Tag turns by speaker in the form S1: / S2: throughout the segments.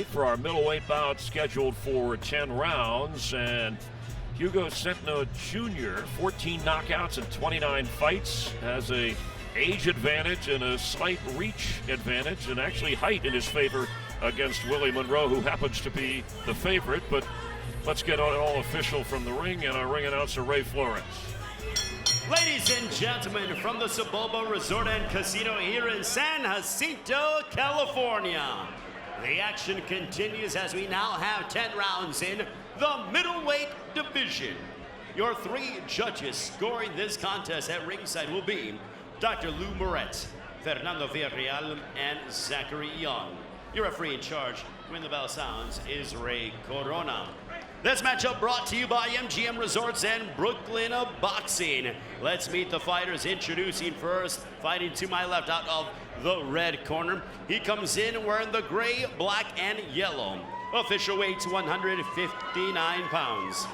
S1: For our middleweight bout scheduled for 10 rounds, and Hugo Centeno Jr., 14 knockouts and 29 fights, has a age advantage and a slight reach advantage, and actually height in his favor against Willie Monroe, who happens to be the favorite. But let's get on it all official from the ring, and our ring announcer, Ray Flores.
S2: Ladies and gentlemen, from the Saboba Resort and Casino here in San Jacinto, California. The action continues as we now have 10 rounds in the middleweight division. Your three judges scoring this contest at ringside will be Dr. Lou Moretz, Fernando Villarreal, and Zachary Young. Your referee in charge, when the bell sounds, is Ray Corona. This matchup brought to you by MGM Resorts and Brooklyn Boxing. Let's meet the fighters. Introducing first, fighting to my left out of the red corner. He comes in wearing the gray, black, and yellow. Official weight 159 pounds.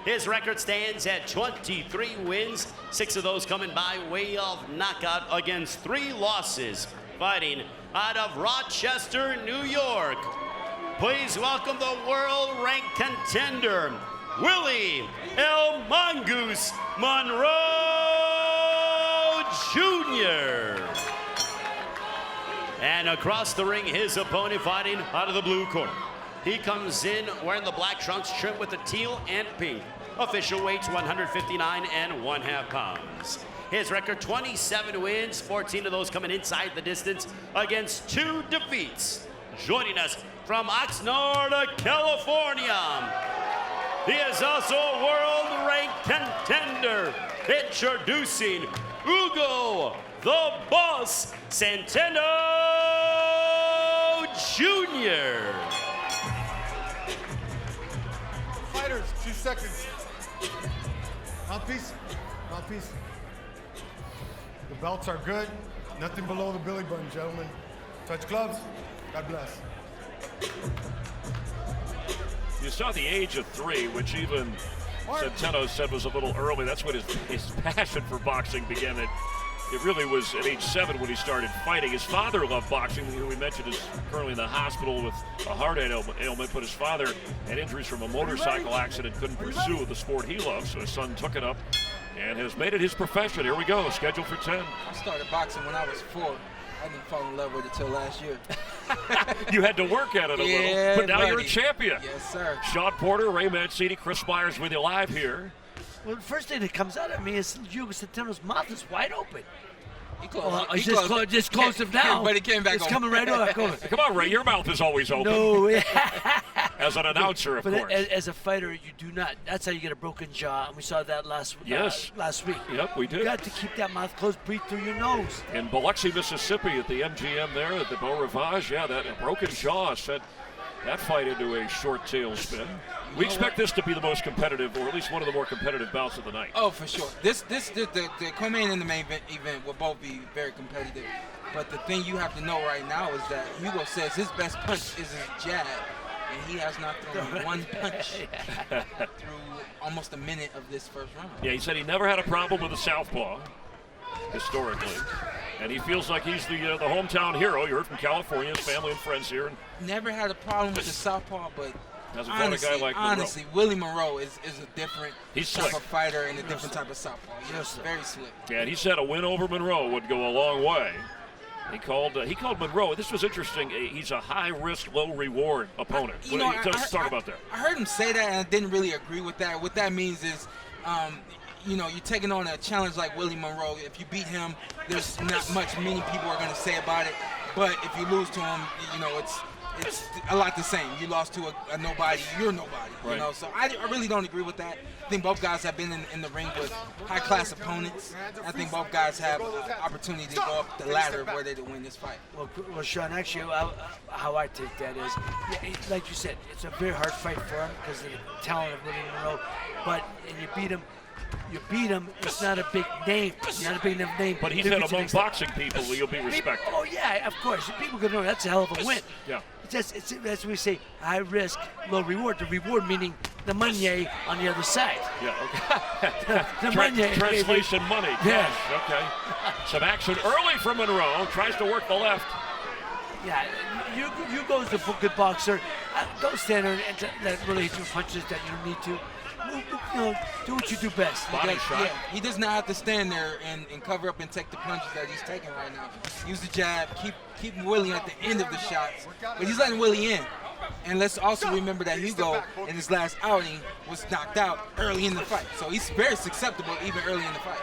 S2: His record stands at 23 wins, 6 of those coming by way of knockout against 3 losses. Fighting out of Rochester, New York. Please welcome the world-ranked contender, Willie El Mongoose Monroe Jr. And across the ring, his opponent fighting out of the blue corner. He comes in wearing the black trunks trimmed with the teal and pink. Official weight 159.5 pounds. His record 27 wins, 14 of those coming inside the distance against 2 defeats. Joining us from Oxnard, California, he is also a world-ranked contender. Introducing Hugo the Boss Centeno Jr.
S3: Fighters, 2 seconds. Mouthpiece, mouthpiece. The belts are good. Nothing below the belly button, gentlemen. Touch gloves. God bless.
S1: You saw the age of 3, which even Centeno said was a little early. That's when his passion for boxing began. It really was at age 7 when he started fighting. His father loved boxing, who we mentioned is currently in the hospital with a heart ailment, but his father had injuries from a motorcycle accident, couldn't pursue the sport he loves, so his son took it up and has made it his profession. Here we go, scheduled for 10.
S4: I started boxing when I was 4. I didn't fall in love with it till last year.
S1: You had to work at it a little, but now
S4: buddy.
S1: you're a champion.
S4: Yes, sir.
S1: Sean Porter, Ray Mancini, Chris Myers with you live here.
S5: Well, the first thing that comes out at me is Hugo Centeno's mouth is wide open.
S4: He closed,
S5: Just closed him down.
S4: But he came back
S5: It's
S4: on.
S5: coming right over.
S1: Come on, Ray, your mouth is always open.
S5: No.
S1: As an announcer, of
S5: but
S1: course.
S5: As a fighter, you do not. That's how you get a broken jaw, and we saw that last week.
S1: Yep, we did.
S5: You got to keep that mouth closed, breathe through your nose.
S1: In Biloxi, Mississippi, at the MGM there, at the Beau Rivage, that broken jaw sent that fight into a short tailspin. We expect this to be the most competitive, or at least one of the more competitive bouts of the night.
S4: Oh, for sure. The co-main and the main event will both be very competitive. But the thing you have to know right now is that Hugo says his best punch is his jab, and he has not thrown one punch through almost a minute of this first round.
S1: Yeah, he said he never had a problem with a southpaw, historically. And he feels like he's the hometown hero. You heard from California, his family and friends here.
S4: Never had a problem with the southpaw, but
S1: Has a guy like Monroe.
S4: honestly, Willie Monroe is a different
S1: He's
S4: type
S1: slick.
S4: of fighter and a different type of southpaw. He's very slick.
S1: Yeah, and he said a win over Monroe would go a long way. He called Monroe. This was interesting. He's a high-risk, low-reward opponent. Let's talk about that.
S4: I heard him say that, and I didn't really agree with that. What that means is, you're taking on a challenge like Willie Monroe. If you beat him, there's not much many people are going to say about it. But if you lose to him, it's a lot the same. You lost to a nobody, you're nobody.
S1: Right.
S4: So I really don't agree with that. I think both guys have been in the ring with high-class opponents. I think both guys have an opportunity to go up the ladder of where they to win this fight.
S5: Well, Sean, actually, how I take that is, like you said, it's a very hard fight for him because of the talent of Willie Monroe. But you beat him, it's not a big name. It's not a big enough name.
S1: But he said among boxing people, you'll be respected.
S5: Oh, yeah, of course. People can know that's a hell of a win.
S1: Yeah.
S5: That's what we say, high risk, low reward. The reward meaning the money on the other side.
S1: Yeah, okay.
S5: the money.
S1: Translation money.
S5: Yeah.
S1: Cash. Okay. Some action early from Monroe. Tries to work the left.
S5: Yeah, Hugo's a good boxer. Don't stand there and let really hit you punches that you don't need to. You know, do what you do best.
S4: He does not have to stand there and cover up and take the punches that he's taking right now. Use the jab, keep Willie at the end of the shots, but he's letting Willie in. And let's also remember that Hugo, in his last outing, was knocked out early in the fight. So he's very susceptible even early in the fight.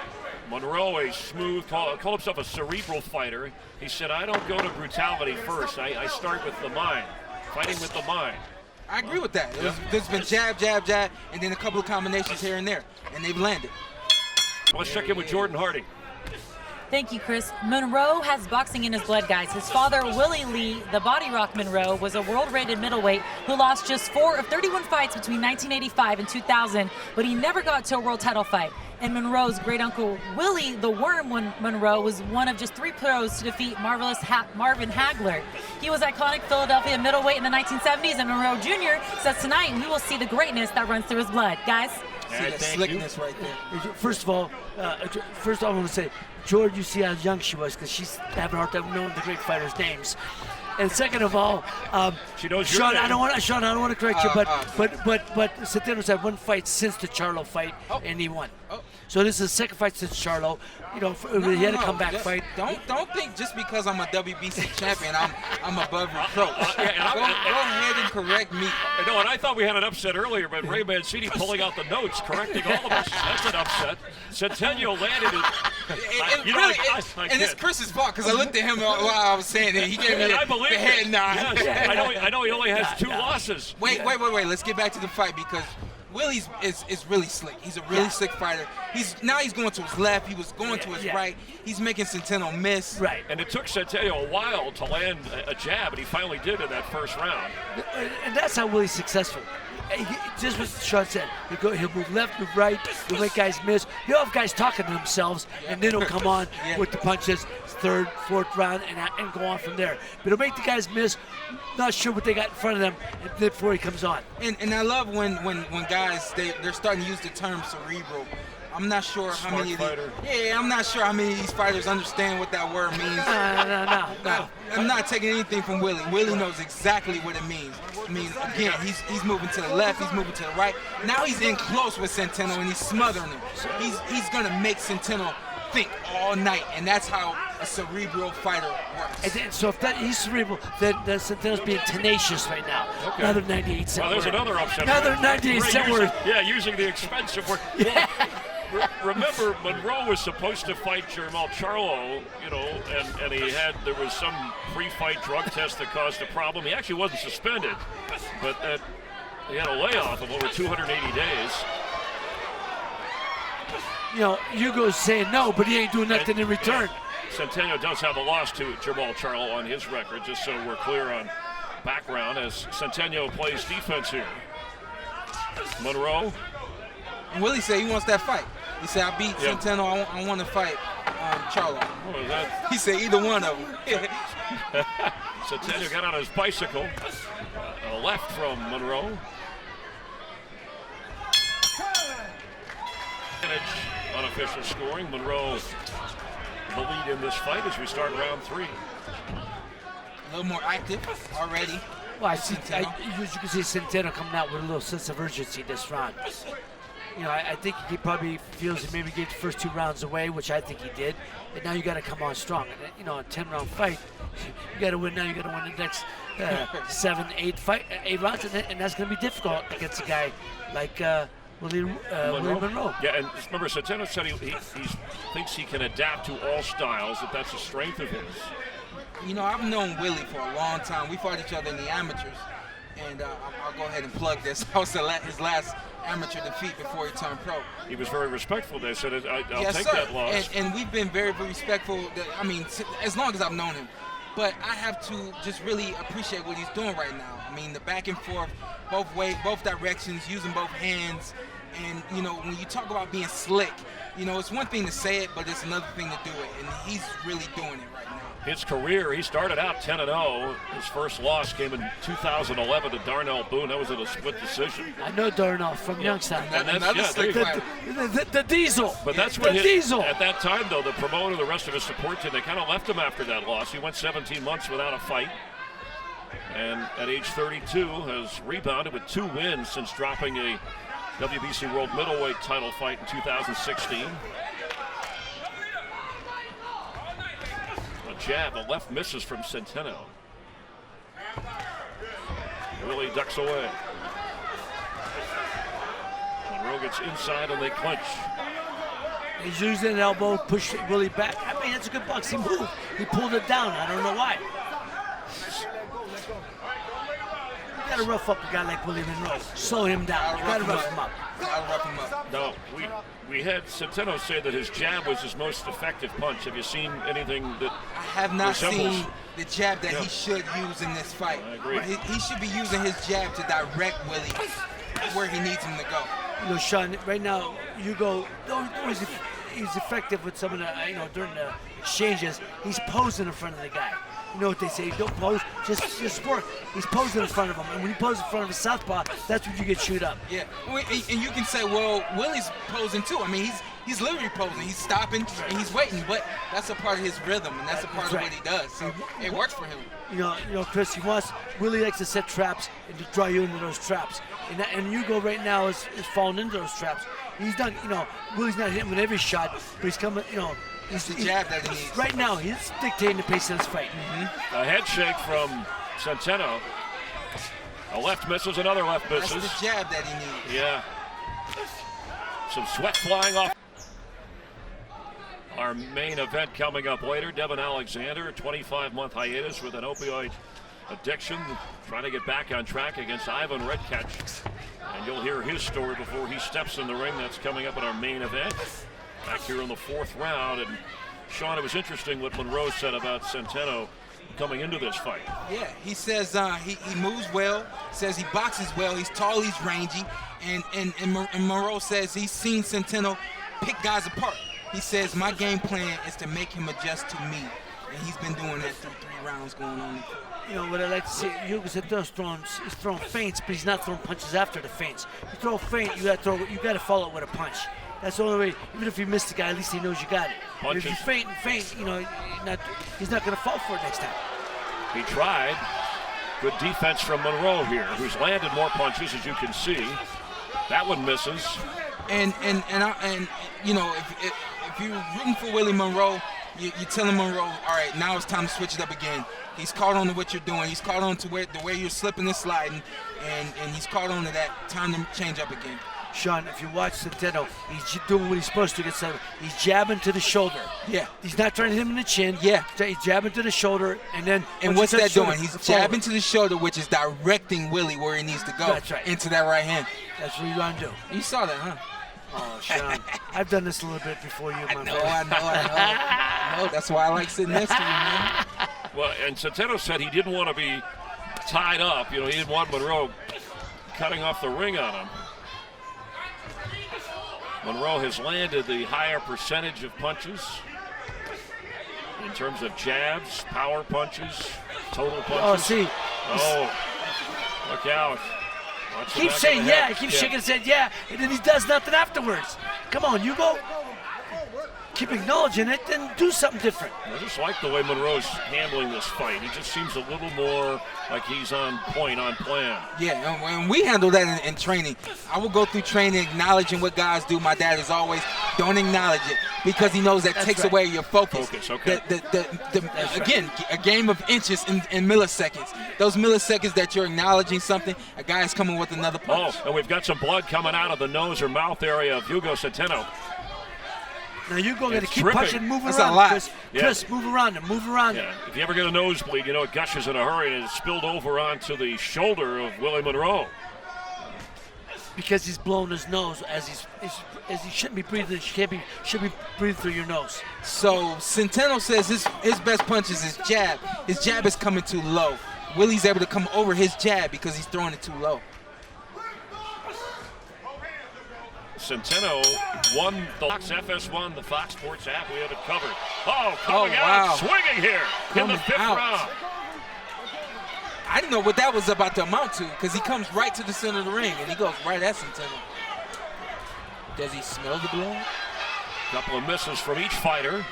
S1: Monroe, a smooth, called himself a cerebral fighter. He said, I don't go to brutality first. I start with the mind, fighting with the mind.
S4: I agree with that. There's been jab, jab, jab, and then a couple of combinations here and there, and they've landed.
S1: Let's check in with Jordan Harding.
S6: Thank you, Chris. Monroe has boxing in his blood, guys. His father, Willie Lee, the Body Rock Monroe, was a world-rated middleweight who lost just 4 of 31 fights between 1985 and 2000, but he never got to a world title fight. And Monroe's great-uncle, Willie the Worm Monroe, was one of just 3 pros to defeat Marvin Hagler. He was iconic Philadelphia middleweight in the 1970s, and Monroe Jr. says tonight we will see the greatness that runs through his blood. Guys?
S4: See that slickness right there.
S5: First of all, I want to say, George, you see how young she was because she's having a hard time knowing the great fighters' names. And second of all,
S1: she knows
S5: Sean,
S1: your name.
S5: I don't want to correct you, but Centeno's had 1 fight since the Charlo fight, and he won. So this is his 2nd fight since Charlo. You know, he had a comeback fight.
S4: Don't think just because I'm a WBC champion, I'm above reproach. Go ahead and correct me.
S1: I know, and I thought we had an upset earlier, but Ray Mancini pulling out the notes, correcting all of us. That's an upset. Centeno landed it.
S4: And it's Chris's fault because I looked at him while I was saying it. He gave me the head nod.
S1: Yes, I know he only has 2 losses.
S4: Wait. Let's get back to the fight because Willie is really slick. He's a really slick fighter. He's going to his left. He was going to his right. He's making Centeno miss.
S5: Right.
S1: And it took Centeno a while to land a jab, and he finally did in that first round.
S5: And that's how Willie's successful. Just what Sean said. He'll move left, move right. He'll make guys miss. He'll have guys talking to themselves, and then he'll come on with the punches, 3rd, 4th round, and go on from there. But he'll make the guys miss, not sure what they got in front of them, and before he comes on.
S4: And I love when guys they're starting to use the term cerebral. I'm not sure how many I'm not sure how many of these fighters understand what that word means.
S5: No.
S4: I'm not taking anything from Willie. Willie knows exactly what it means. I mean, again, he's moving to the left, he's moving to the right. Now he's in close with Centeno and he's smothering him. He's gonna make Centeno think all night, and that's how a cerebral fighter works.
S5: And then, so if he's cerebral, then Centeno's being tenacious right now.
S1: Okay.
S5: Another 98-cent
S1: Well, there's another upset.
S5: Another 98-cent word.
S1: Yeah, using the expensive word.
S5: Yeah.
S1: Remember, Monroe was supposed to fight Jermall Charlo, and there was some pre-fight drug test that caused a problem. He actually wasn't suspended, but he had a layoff of over 280 days.
S5: Hugo's saying no, but he ain't doing nothing in return.
S1: Centeno does have a loss to Jermall Charlo on his record, just so we're clear on background, as Centeno plays defense here. Monroe.
S4: And Willie said he wants that fight. He said, I beat Centeno, I want to fight Charlo.
S1: What was that?
S4: He said either one of them.
S1: Centeno got on his bicycle. A left from Monroe. Unofficial scoring. Monroe the lead in this fight as we start round 3.
S4: A little more active already.
S5: Well, as you can see Centeno coming out with a little sense of urgency this round. I think he probably feels he maybe gave the first 2 rounds away, which I think he did. And now you got to come on strong. And, a 10-round fight, you got to win now. You got to win the next 7, 8 rounds, and that's going to be difficult against a guy like Willie Monroe.
S1: Yeah, and remember, Centeno said he thinks he can adapt to all styles. That's a strength of his.
S4: I've known Willie for a long time. We fought each other in the amateurs, and I'll go ahead and plug this. I was his last amateur defeat before he turned pro.
S1: He was very respectful. They said, I'll
S4: yes,
S1: take
S4: sir.
S1: that loss.
S4: And we've been very, very respectful. As long as I've known him. But I have to just really appreciate what he's doing right now. The back and forth, both directions, using both hands. And, when you talk about being slick, it's one thing to say it, but it's another thing to do it. And he's really doing it right now.
S1: His career, he started out 10-0. His first loss came in 2011 to Darnell Boone. That was in a split decision.
S5: I know Darnell from Youngstown.
S1: And that's
S5: the Diesel.
S1: But that's what Diesel. At that time, though, the promoter, the rest of his support team, they kind of left him after that loss. He went 17 months without a fight. And at age 32 has rebounded with 2 wins since dropping a WBC World Middleweight title fight in 2016. A jab, a left misses from Centeno. Willie ducks away. Monroe gets inside and they clinch.
S5: He's using an elbow, push Willie back. I mean, that's a good boxing move. He pulled it down. I don't know why. You gotta rough up a guy like Willie Monroe. Slow him down. You gotta rough him up.
S1: No, we had Centeno say that his jab was his most effective punch. Have you seen anything that
S4: I have not
S1: resembles?
S4: seen the jab that he should use in this fight.
S1: I agree.
S4: He should be using his jab to direct Willie where he needs him to go.
S5: You know, Sean, right now, Hugo, he's effective with some of the, during the exchanges, he's posing in front of the guy. You know what they say, don't pose, just work. He's posing in front of him, and when he poses in front of a southpaw, that's when you get chewed up.
S4: Yeah, and you can say, well, Willie's posing too. I mean, he's literally posing. He's stopping and he's waiting, but that's a part of his rhythm, and that's a part of what he does. So it works for him.
S5: You know, Chris, Willie likes to set traps and to draw you into those traps. And Hugo right now is falling into those traps. He's done, Willie's not hitting with every shot, but he's coming,
S4: It's the jab that he needs.
S5: Right now, he's dictating the pace of this fight.
S1: A head shake from Centeno. A left misses, another left misses.
S4: That's the jab that he needs.
S1: Yeah. Some sweat flying off. Our main event coming up later. Devin Alexander, a 25-month hiatus with an opioid addiction, trying to get back on track against Ivan Redkach. And you'll hear his story before he steps in the ring. That's coming up in our main event. Back here in the 4th round. And Sean, it was interesting what Monroe said about Centeno coming into this fight.
S4: Yeah, he says he moves well, says he boxes well, he's tall, he's rangy, and Monroe says he's seen Centeno pick guys apart. He says, my game plan is to make him adjust to me, and he's been doing that through 3 rounds going on.
S5: You know what I like to see, Hugo Centeno's throwing feints, but he's not throwing punches after the feints. You throw a feint, you got to follow it with a punch. That's the only way. Even if you miss the guy, at least he knows you got it. But if you feint, he's not going to fall for it next time.
S1: He tried. Good defense from Monroe here, who's landed more punches, as you can see. That one misses.
S4: And you know, if you're rooting for Willie Monroe, you're telling Monroe, all right, now it's time to switch it up again. He's caught on to what you're doing. He's caught on to the way you're slipping and sliding, and he's caught on to that. Time to change up again.
S5: Sean, if you watch Centeno, he's doing what he's supposed to get started. He's jabbing to the shoulder.
S4: Yeah.
S5: He's not trying to hit him in the chin.
S4: Yeah.
S5: He's jabbing to the shoulder, and then.
S4: And what's that doing? He's jabbing to the shoulder, which is directing Willie where he needs to go.
S5: That's right.
S4: Into that right hand.
S5: That's what you want to do.
S4: You saw that, huh?
S5: Oh, Sean, I've done this a little bit before you, my friend.
S4: I know. That's why I like sitting next to you, man.
S1: Well, and Centeno said he didn't want to be tied up. You know, he didn't want Monroe cutting off the ring on him. Monroe has landed the higher percentage of punches in terms of jabs, power punches, total punches.
S5: Oh, see.
S1: Oh, look out.
S5: Keep saying yeah. He keeps shaking his head yeah, and then he does nothing afterwards. Come on, Hugo. Keep acknowledging it, then do something different.
S1: I just like the way Monroe's handling this fight. He just seems a little more like he's on point, on plan.
S4: Yeah, and we handle that in training. I will go through training acknowledging what guys do. My dad is always, don't acknowledge it, because he knows that takes away your focus.
S1: Okay.
S4: Again, a game of inches in milliseconds. Those milliseconds that you're acknowledging something, a guy is coming with another punch.
S1: Oh, and we've got some blood coming out of the nose or mouth area of Hugo Centeno.
S5: Now you're going to keep
S1: dripping.
S5: punching, moving
S4: That's
S5: around,
S4: a lot.
S5: Chris, move around him, move around him.
S1: If you ever get a nosebleed, you know it gushes in a hurry, and it's spilled over onto the shoulder of Willie Monroe.
S5: Because he's blowing his nose as he shouldn't be breathing. Should be breathing through your nose.
S4: So Centeno says his best punch is his jab. His jab is coming too low. Willie's able to come over his jab because he's throwing it too low.
S1: Centeno won the FS1, the Fox Sports app. We have it covered. Oh, coming out, swinging here in the 5th round.
S4: I didn't know what that was about to amount to, because he comes right to the center of the ring and he goes right at Centeno. Does he smell the blood?
S1: Couple of misses from each fighter.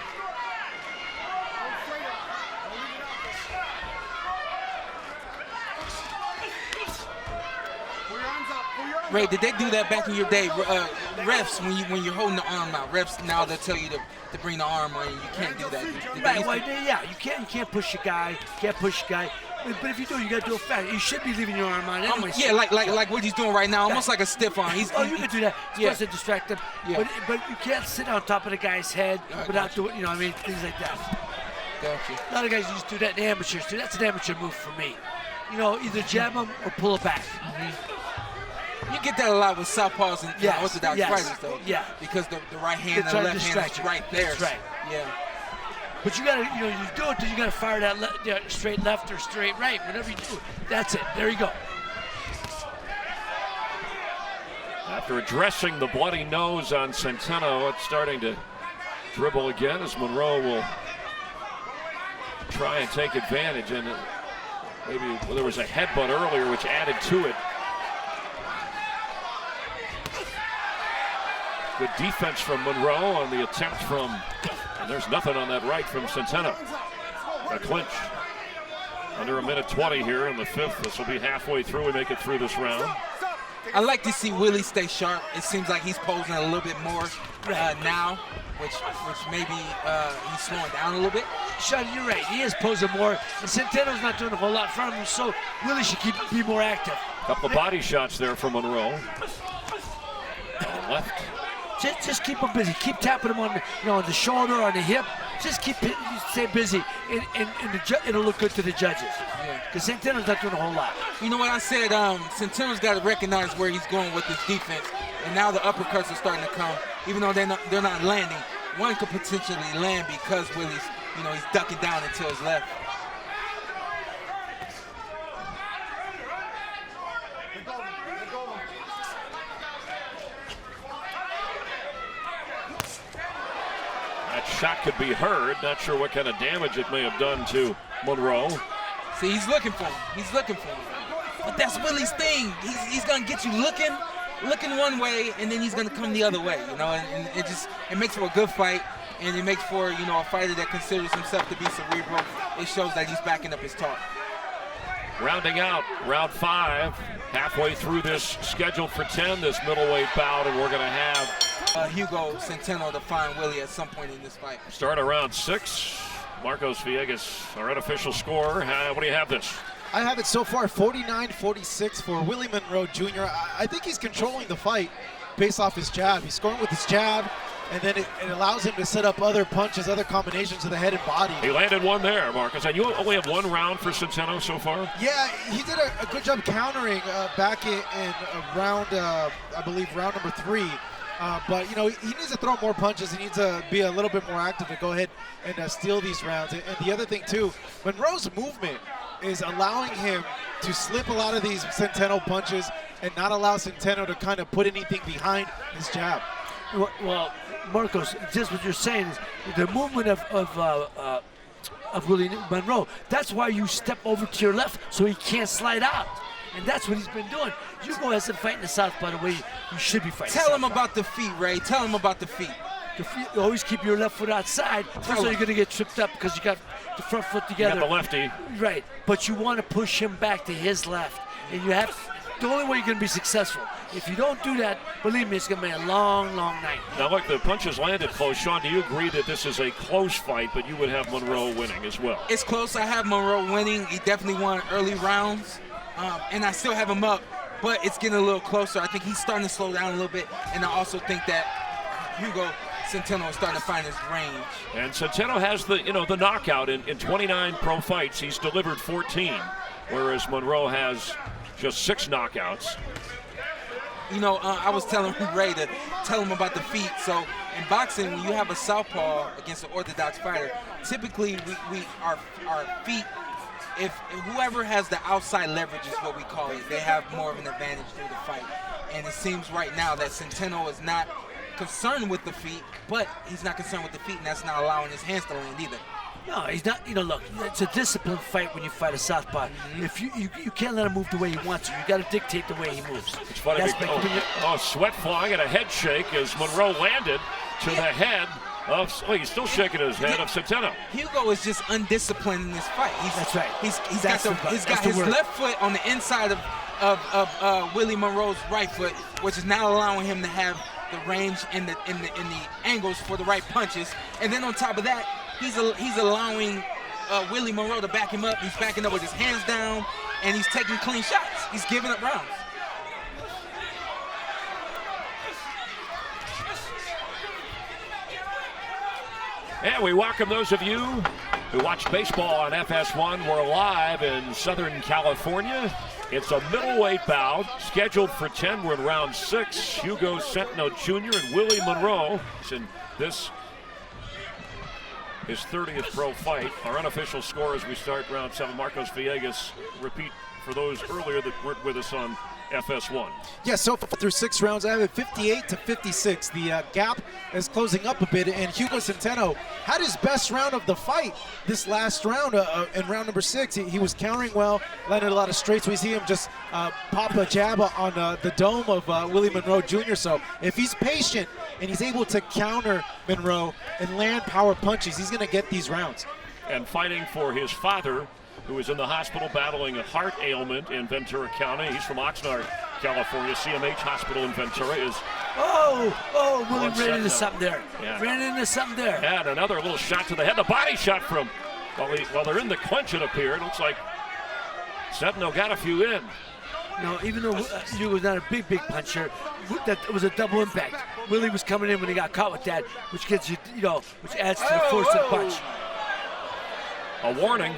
S4: Ray, did they do that back in your day? Refs, when you're holding the arm out, refs now they'll tell you to bring the arm on, and you can't do that.
S5: Right, well, yeah, you can't push a guy, But if you do, you got to do it fast. You should be leaving your arm on anyway.
S4: Yeah, like what he's doing right now, almost like a stiff arm.
S5: You can do that. It's supposed to distract him.
S4: Yeah.
S5: But you can't sit on top of the guy's head without doing, you know what I mean, things like that.
S4: Gotcha.
S5: A lot of guys used to do that in amateurs too. That's an amateur move for me. You know, either jab him or pull it back.
S4: You get that a lot with southpaws and orthodox fighters, though.
S5: Yeah.
S4: Because the right hand and the left hand is right there.
S5: That's right.
S4: Yeah.
S5: But you gotta, you do it till you gotta fire that straight left or straight right. Whatever you do, that's it. There you go.
S1: After addressing the bloody nose on Centeno, it's starting to dribble again as Monroe will try and take advantage. And maybe there was a headbutt earlier which added to it. Good defense from Monroe on the attempt from, and there's nothing on that right from Centeno. A clinch. Under a minute 20 here in the fifth. This will be halfway through. We make it through this round.
S4: I like to see Willie stay sharp. It seems like he's posing a little bit more now, which maybe he's slowing down a little bit.
S5: Sean, you're right. He is posing more. And Centeno's not doing a whole lot for him, so Willie should be more active.
S1: Couple of body shots there from Monroe. Left.
S5: Just keep him busy. Keep tapping him on the shoulder, on the hip. Just stay busy, and it'll look good to the judges. Because Centeno's not doing a whole lot.
S4: You know what I said? Centeno's got to recognize where he's going with his defense, and now the uppercuts are starting to come. Even though they're not landing, one could potentially land because Willie's he's ducking down into his left.
S1: That shot could be heard. Not sure what kind of damage it may have done to Monroe.
S4: See, he's looking for him. But that's Willie's thing. He's gonna get you looking one way, and then he's gonna come the other way. And it makes for a good fight, and it makes for a fighter that considers himself to be cerebral. It shows that he's backing up his talk.
S1: Rounding out round 5, halfway through this scheduled for 10, this middleweight bout, and we're gonna have
S4: Hugo Centeno to find Willie at some point in this fight.
S1: Start around 6. Marcos Villegas, our unofficial scorer. What do you have this?
S7: I have it so far 49-46 for Willie Monroe Jr. I think he's controlling the fight based off his jab. He's scoring with his jab, and then it allows him to set up other punches, other combinations to the head and body.
S1: He landed one there, Marcos. And you only have one round for Centeno so far?
S7: Yeah, he did a good job countering back in round, I believe, round number 3. But, he needs to throw more punches. He needs to be a little bit more active to go ahead and steal these rounds. And the other thing, too, Monroe's movement is allowing him to slip a lot of these Centeno punches and not allow Centeno to kind of put anything behind his jab.
S5: Well, Marcos, just what you're saying is the movement of Willie Monroe. That's why you step over to your left so he can't slide out. And that's what he's been doing. Hugo hasn't fighting the southpaw the way you should be fighting.
S4: Tell him about the feet, Ray. Tell him about the feet.
S5: You always keep your left foot outside. First of all, you're going to get tripped up because you got the front foot together.
S1: You got the lefty.
S5: Right. But you want to push him back to his left. And you have the only way you're going to be successful. If you don't do that, believe me, it's going to be a long, long night.
S1: Now, look, the punches landed close. Sean, do you agree that this is a close fight, but you would have Monroe winning as well?
S4: It's close. I have Monroe winning. He definitely won early rounds. And I still have him up, but it's getting a little closer. I think he's starting to slow down a little bit, and I also think that Hugo Centeno is starting to find his range. And
S1: Centeno has the knockout in 29 pro fights. He's delivered 14, whereas Monroe has just 6 knockouts.
S4: I was telling Ray to tell him about the feet. So in boxing, when you have a southpaw against an orthodox fighter, typically our feet. If whoever has the outside leverage is what we call it, they have more of an advantage through the fight. And it seems right now that Centeno is not concerned with the feet, but he's not concerned with the feet, and that's not allowing his hands to land either.
S5: No, he's not. Look, it's a disciplined fight when you fight a southpaw. If you can't let him move the way he wants to. You got to dictate the way he moves.
S1: It's funny. Sweat flying and a head shake as Monroe landed to the head. He's still shaking his head of Centeno.
S4: Hugo is just undisciplined in this fight.
S5: That's right.
S4: He's got his left foot on the inside of of Willie Monroe's right foot, which is not allowing him to have the range and the angles for the right punches. And then on top of that, he's allowing Willie Monroe to back him up. He's backing up with his hands down, and he's taking clean shots. He's giving up rounds.
S1: And we welcome those of you who watch baseball on FS1. We're live in Southern California. It's a middleweight bout scheduled for 10. We're in round 6. Hugo Centeno Jr. and Willie Monroe. And this his 30th pro fight. Our unofficial score as we start round 7. Marcos Villegas, repeat for those earlier that weren't with us on FS1.
S7: Yeah, so far through 6 rounds, I have it 58-56. The gap is closing up a bit, and Hugo Centeno had his best round of the fight this last round. In round number 6, he was countering well, landed a lot of straights. We see him just pop a jab on the dome of Willie Monroe Jr. So if he's patient and he's able to counter Monroe and land power punches, he's going to get these rounds.
S1: And fighting for his father, who is in the hospital battling a heart ailment in Ventura County. He's from Oxnard, California. CMH Hospital in Ventura is...
S5: Willie ran into something there.
S1: Yeah.
S5: Ran into something there.
S1: And another little shot to the head. The body shot from... While they're in the clinch, it appeared. It looks like Centeno got a few in.
S5: No, even though Hugo was not a big puncher, that was a double impact. Willie was coming in when he got caught with that, which gets which adds to the force of the punch.
S1: A warning.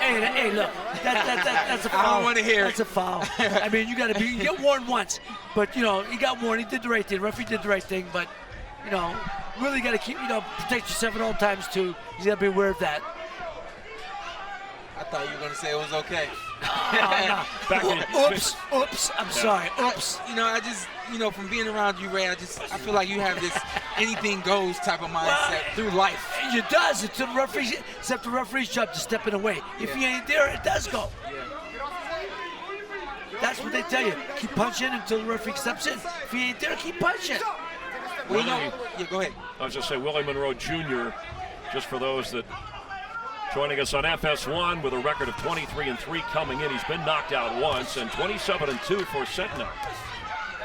S5: Hey, look, that's a foul.
S4: I don't want to hear
S5: That's a foul. I mean, you get warned once, but, he got warned. He did the right thing. The referee did the right thing, but, really got to keep, protect yourself at all times, too. You got to be aware of that.
S4: I thought you were going to say it was okay.
S5: Oops, I'm sorry. Oops.
S4: I just, from being around you, Ray, I feel like you have this anything goes type of mindset through life.
S5: It does. It's the referee, except the referee's job to step it away. If he ain't there, it does go.
S4: Yeah.
S5: That's what they tell you. Keep punching until the referee steps in. If he ain't there, keep punching.
S4: Well, go ahead.
S1: I was just saying, Willie Monroe Jr., just for those that joining us on FS1 with a record of 23-3 coming in. He's been knocked out once, and 27-2 for Centeno,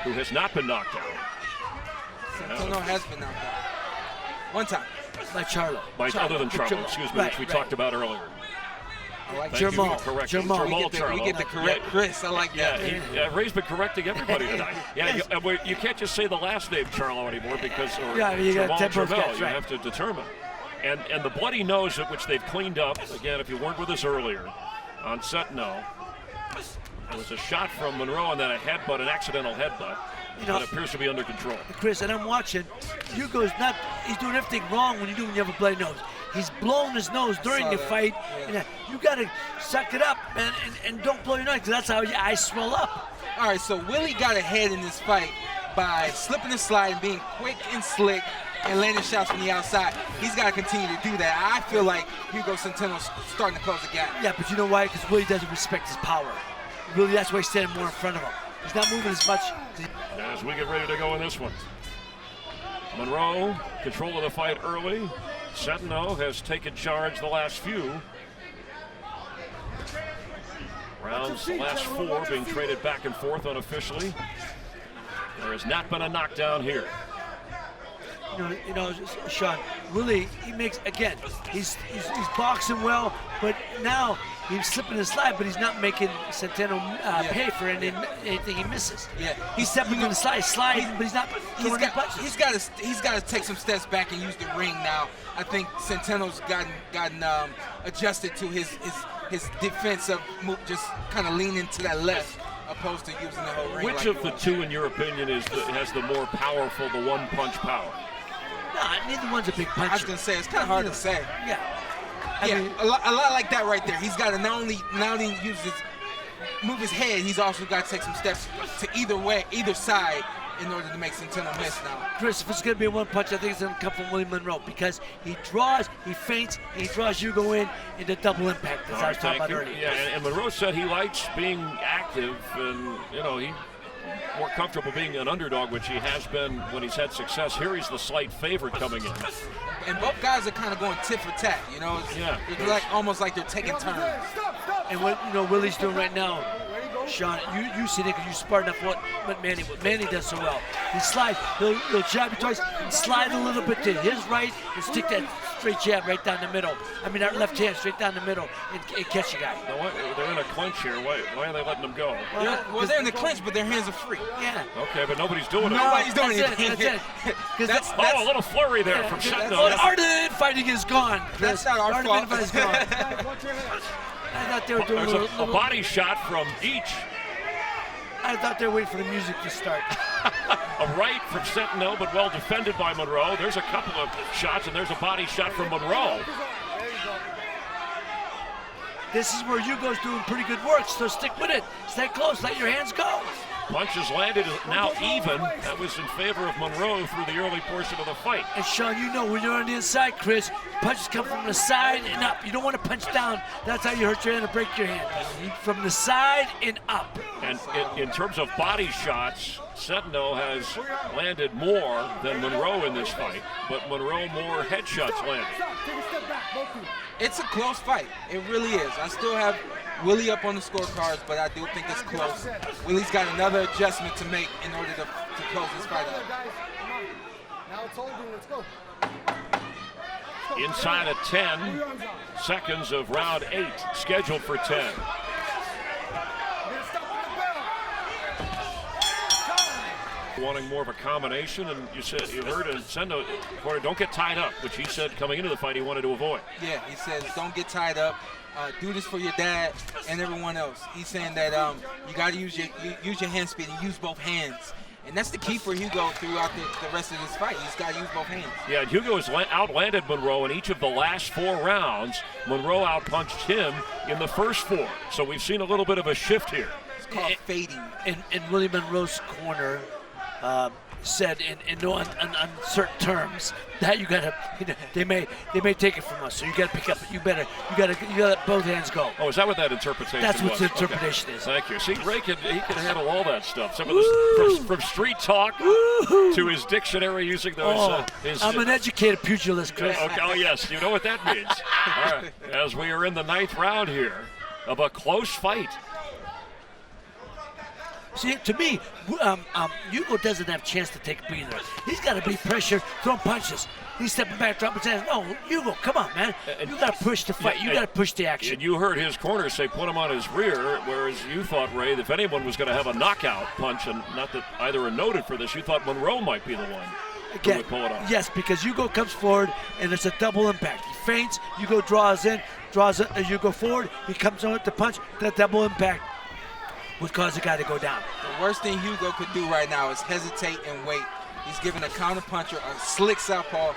S1: who has not been knocked out.
S4: Centeno has been knocked out. One time.
S5: By Charlo.
S1: Other than Charlo, excuse me, which we talked about earlier.
S4: I like
S5: Jamal.
S4: We get the correct Chris. I like that.
S1: Ray's been correcting everybody tonight. You can't just say the last name Charlo anymore because
S5: you got
S1: Jamal Jamel. You have to determine. And the bloody nose, which they've cleaned up, again, if you weren't with us earlier, on Centeno, there was a shot from Monroe and then a headbutt, an accidental headbutt. That appears to be under control.
S5: Chris, and I'm watching. Hugo's he's doing everything wrong when you have a bloody nose. He's blowing his nose during the fight. Yeah. And you got to suck it up and don't blow your nose, because that's how your eyes swell up.
S4: All right, so Willie got ahead in this fight by slipping and sliding, being quick and slick, and landing shots from the outside. He's got to continue to do that. I feel like Hugo Centeno's starting to close the gap.
S5: Yeah, but you know why? Because Willie doesn't respect his power. Really, that's why he's standing more in front of him. He's not moving as much.
S1: As we get ready to go in this one, Monroe, control of the fight early. Centeno has taken charge the last few. Rounds, the last 4 being traded back and forth unofficially. There has not been a knockdown here.
S5: Sean, Willie, he makes, again, he's boxing well, but now he's slipping and slide, but he's not making Centeno pay for anything he misses.
S4: Yeah,
S5: he's stepping on the slide, but he's not throwing any punches.
S4: He's got to take some steps back and use the ring now. I think Centeno's gotten adjusted to his defense of just kind of leaning to that left, opposed to using the whole ring.
S1: Which of the two, in your opinion, has the more powerful, the one-punch power?
S5: Nah, neither one's a big puncher.
S4: I was gonna say, it's kind of hard to say.
S5: Yeah.
S4: I mean, a lot like that right there. He's got to not only move his head, he's also got to take some steps to either side in order to make Centeno miss now.
S5: Chris, if it's going to be a one punch, I think it's going to come from Willie Monroe, because he draws, he feints, and he draws Hugo in the double impact, as I was talking about earlier.
S1: Yeah, and Monroe said he likes being active, and more comfortable being an underdog, which he has been when he's had success. Here he's the slight favorite coming in.
S4: And both guys are kind of going tit for tat, you know. It's like almost like they're taking turns.
S5: And what Willie's doing right now, Sean, you see it because you sparred up what Manny does so well. He slides, he'll jab you twice, and slide a little bit to his right, and stick that straight jab right down the middle. I mean, that left hand straight down the middle and catch the guy.
S1: Now, they're in a clinch here. Why are they letting them go?
S4: Well, they're in the clinch, but their hands are free.
S5: Yeah.
S1: Okay, but nobody's doing it.
S4: Nobody's doing anything.
S5: That's it.
S1: A little flurry there from Centeno.
S5: The art of the fighting is gone.
S4: That's not our fault.
S5: Is gone. I thought they were doing
S1: There's a body shot from each.
S5: I thought they were waiting for the music to start.
S1: A right from Centeno, but well defended by Monroe. There's a couple of shots, and there's a body shot from Monroe.
S5: This is where Hugo's doing pretty good work, so stick with it. Stay close, let your hands go.
S1: Punches landed, now even. That was in favor of Monroe through the early portion of the fight.
S5: And Sean, you know when you're on the inside, Chris, punches come from the side and up. You don't want to punch down. That's how you hurt your hand and break your hand. From the side and up.
S1: And in terms of body shots, Centeno has landed more than Monroe in this fight, but Monroe more headshots landed.
S4: It's a close fight. It really is. I still have Willie up on the scorecards, but I do think it's close. Willie's got another adjustment to make in order to close this fight out.
S1: Inside of 10 seconds of round 8, scheduled for 10. Wanting more of a combination, and you heard Centeno, don't get tied up, which he said coming into the fight he wanted to avoid.
S4: Yeah, he says don't get tied up. Do this for your dad and everyone else. He's saying that you got to use your hand speed and use both hands. And that's the key for Hugo throughout the rest of this fight. He's got to use both hands.
S1: Yeah, and Hugo has outlanded Monroe in each of the last 4 rounds. Monroe outpunched him in the first 4. So we've seen a little bit of a shift here.
S4: It's called fading.
S5: In Willie Monroe's corner, said in no uncertain terms that you gotta, they may take it from us, so you gotta pick up. You gotta let both hands go.
S1: Oh, is that what that interpretation was?
S5: That's what the interpretation is.
S1: Thank you. See, Ray can handle all that stuff. Some of this from street talk to his dictionary using those.
S5: I'm an educated pugilist, Chris.
S1: Okay. Oh yes, you know what that means. All right. As we are in the 9th round here of a close fight.
S5: See, to me, Hugo doesn't have a chance to take a breather. He's got to be pressured, throwing punches. He's stepping back, dropping his hands. No, Hugo, come on, man. You got to push the fight. You got to push the action.
S1: And you heard his corner say put him on his rear, whereas you thought, Ray, that if anyone was going to have a knockout punch, and not that either are noted for this, you thought Monroe might be the one who would pull it off.
S5: Yes, because Hugo comes forward, and it's a double impact. He feints, Hugo draws in, Hugo forward, he comes on with the punch, that double impact would cause the guy to go down.
S4: The worst thing Hugo could do right now is hesitate and wait. He's giving a counterpuncher, a slick southpaw,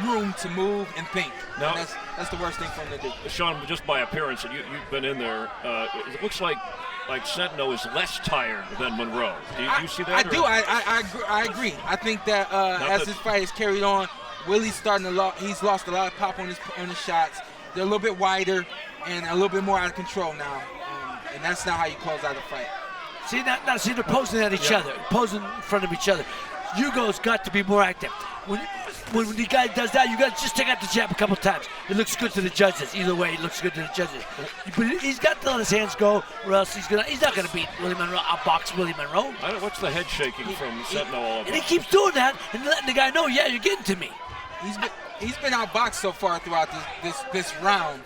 S4: room to move and think.
S1: Now,
S4: and that's the worst thing for him to do.
S1: Sean, just by appearance, and you've been in there, it looks like Centeno is less tired than Monroe. Do you see that?
S4: I do. I agree. I think that as this fight is carried on, Willie's starting to he's lost a lot of pop on his shots. They're a little bit wider and a little bit more out of control now. And that's not how you close out a fight.
S5: See, they're posing at each other, posing in front of each other. Hugo's got to be more active. When the guy does that, you got to just take out the jab a couple times. It looks good to the judges. Either way, it looks good to the judges. But he's got to let his hands go, or else he's not going to beat Willie Monroe. Outbox Willie Monroe.
S1: I don't. What's the head shaking from Centeno all over?
S5: And he keeps doing that and letting the guy know, yeah, you're getting to me.
S4: He's been outboxed so far throughout this round.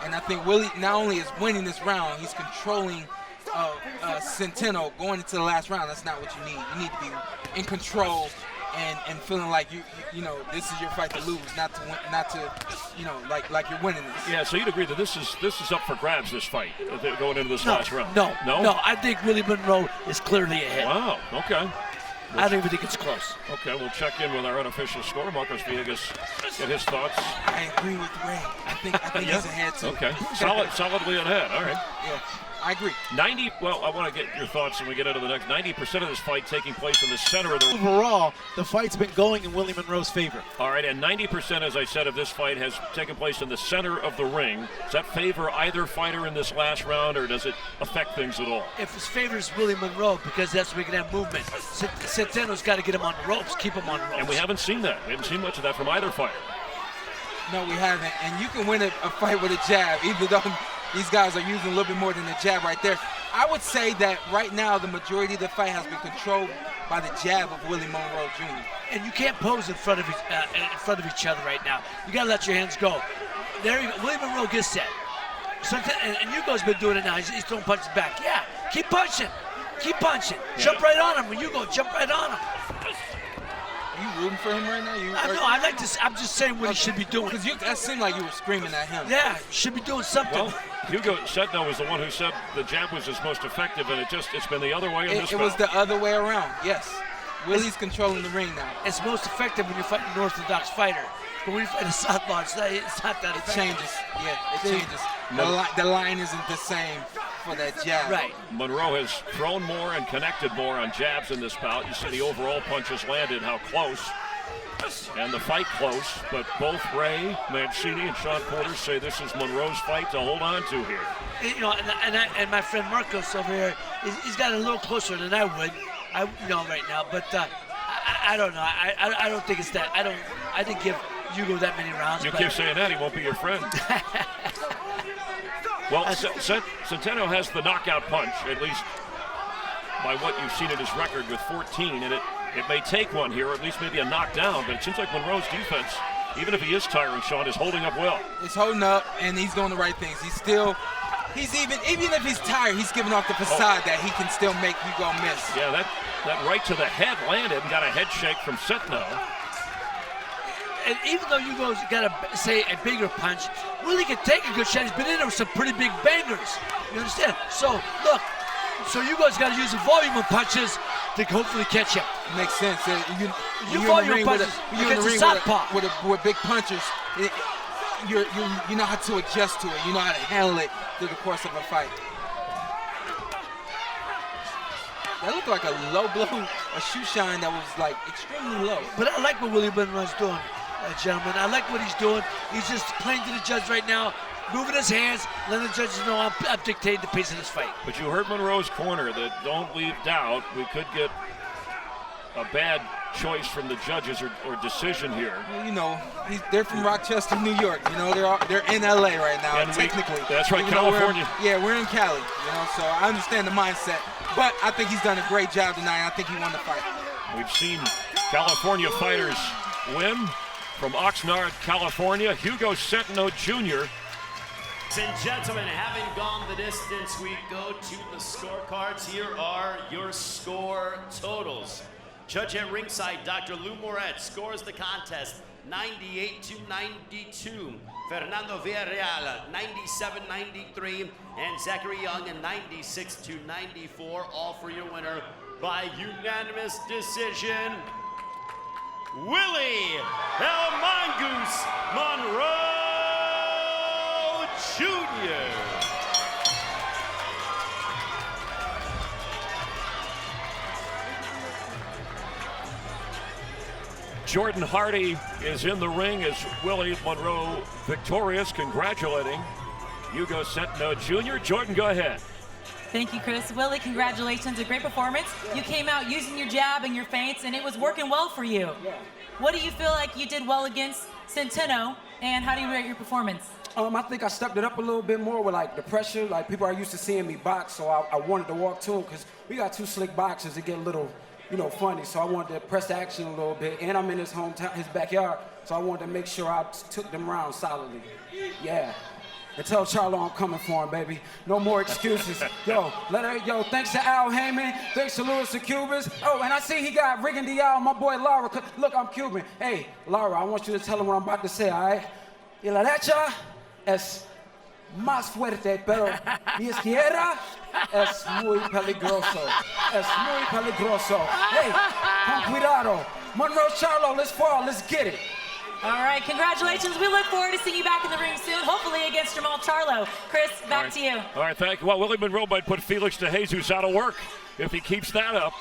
S4: And I think Willie not only is winning this round, he's controlling Centeno going into the last round. That's not what you need. You need to be in control and feeling like you know this is your fight to lose, not to win, not to like you're winning this.
S1: Yeah. So you'd agree that this is up for grabs, this fight going into this last round?
S5: No. I think Willie Monroe is clearly ahead.
S1: Wow. Okay.
S5: I don't even think it's close.
S1: Okay, we'll check in with our unofficial score. Marcos Villegas, get his thoughts.
S4: I agree with Ray. I think he's ahead too.
S1: Okay, solidly ahead. All right.
S4: Yeah. I agree.
S1: Well, I want to get your thoughts when we get into the next. 90% of this fight taking place in the center of the ring.
S7: Overall, the fight's been going in Willie Monroe's favor.
S1: All right, and 90%, as I said, of this fight has taken place in the center of the ring. Does that favor either fighter in this last round, or does it affect things at all?
S5: If his favor is Willie Monroe, because that's where we can have movement. Centeno's got to get him on the ropes, keep him on the ropes.
S1: And we haven't seen that. We haven't seen much of that from either fighter.
S4: No, we haven't. And you can win a fight with a jab, even though these guys are using a little bit more than the jab right there. I would say that right now the majority of the fight has been controlled by the jab of Willie Monroe Jr.
S5: And you can't pose in front of each other right now. You got to let your hands go. There you go. Willie Monroe gets set. And Hugo's been doing it now. He's throwing punches back. Yeah, keep punching. Keep punching. Yeah. Jump right on him. When you go, jump right on him.
S4: Are you rooting for him right now?
S5: I'm just saying what he should be doing.
S4: Because that seemed like you were screaming at him.
S5: Yeah, should be doing something.
S1: Well, Hugo Centeno was the one who said the jab was his most effective, and it's been the other way in this
S4: It was the other way around, yes. Willie's controlling the ring now.
S5: It's most effective when you're fighting an orthodox fighter. But when you fight a southpaw, it's not that effective.
S4: It changes. Yeah, it changes. The line isn't the same for that jab.
S5: Right.
S1: Monroe has thrown more and connected more on jabs in this bout. You see the overall punches landed, how close. And the fight close, but both Ray Mancini and Sean Porter say this is Monroe's fight to hold on to here.
S5: You know, and my friend Marcos over here, he's got a little closer than I would, right now. But I don't know. I don't think it's that. I didn't give Hugo that many rounds.
S1: You keep saying that, he won't be your friend. Well, Centeno has the knockout punch, at least by what you've seen in his record with 14, and it may take one here, or at least maybe a knockdown, but it seems like Monroe's defense, even if he is tiring, Sean, is holding up well.
S4: He's holding up, and he's doing the right things. Even if he's tired, he's giving off the facade that he can still make Hugo miss.
S1: Yeah, that right to the head landed and got a head shake from Centeno.
S5: And even though Hugo's got a bigger punch, Willie can take a good shot. He's been in there with some pretty big bangers. You understand? So, look, Hugo's got to use the volume of punches to hopefully catch him.
S4: Makes sense.
S5: You volume punches against a southpaw.
S4: With big punches, you know how to adjust to it. You know how to handle it through the course of a fight. That looked like a low blow, a shoe shine that was like extremely low.
S5: But I like what Willie Monroe's doing, gentlemen. I like what he's doing. He's just playing to the judge right now, moving his hands, letting the judges know I'm dictating the pace of this fight.
S1: But you heard Monroe's corner that don't leave doubt we could get a bad choice from the judges or decision here.
S4: Well, you know, they're from Rochester, New York. You know, they're in LA right now,
S1: and
S4: technically.
S1: That's right, California.
S4: We're in Cali, you know, so I understand the mindset. But I think he's done a great job tonight. I think he won the fight.
S1: We've seen California fighters win. From Oxnard, California, Hugo Centeno Jr.
S2: Ladies and gentlemen, having gone the distance, we go to the scorecards. Here are your score totals. Judge at ringside, Dr. Lou Moret, scores the contest 98-92. Fernando Villarreal, 97-93. And Zachary Young, 96-94. All for your winner by unanimous decision, Willie El Mongoose Monroe Jr.
S1: Jordan Hardy is in the ring as Willie Monroe victorious, congratulating Hugo Centeno Jr. Jordan, go ahead.
S6: Thank you, Chris. Willie, congratulations. A great performance. You came out using your jab and your feints, and it was working well for you. What do you feel like you did well against Centeno, and how do you rate your performance?
S8: I think I stepped it up a little bit more with like the pressure. Like people are used to seeing me box, so I wanted to walk to him because we got two slick boxers that get a little, funny. So I wanted to press the action a little bit, and I'm in his hometown, his backyard. So I wanted to make sure I took them rounds solidly. Yeah. And tell Charlo I'm coming for him, baby. No more excuses. Thanks to Al Heyman. Thanks to Louis the Cubans. Oh, and I see he got Riggin Dial, my boy Laura. Look, I'm Cuban. Hey, Laura, I want you to tell him what I'm about to say, all right? Y la derecha es más fuerte, pero mi izquierda es muy peligroso. Es muy peligroso. Hey, con cuidado. Monroe Charlo, let's fall. Let's get it.
S6: All right, congratulations. We look forward to seeing you back in the ring soon, hopefully against Jamal Charlo. Chris, back to you.
S1: All right, thank you. Well, Willie Monroe might put Felix de Jesus out of work if he keeps that up.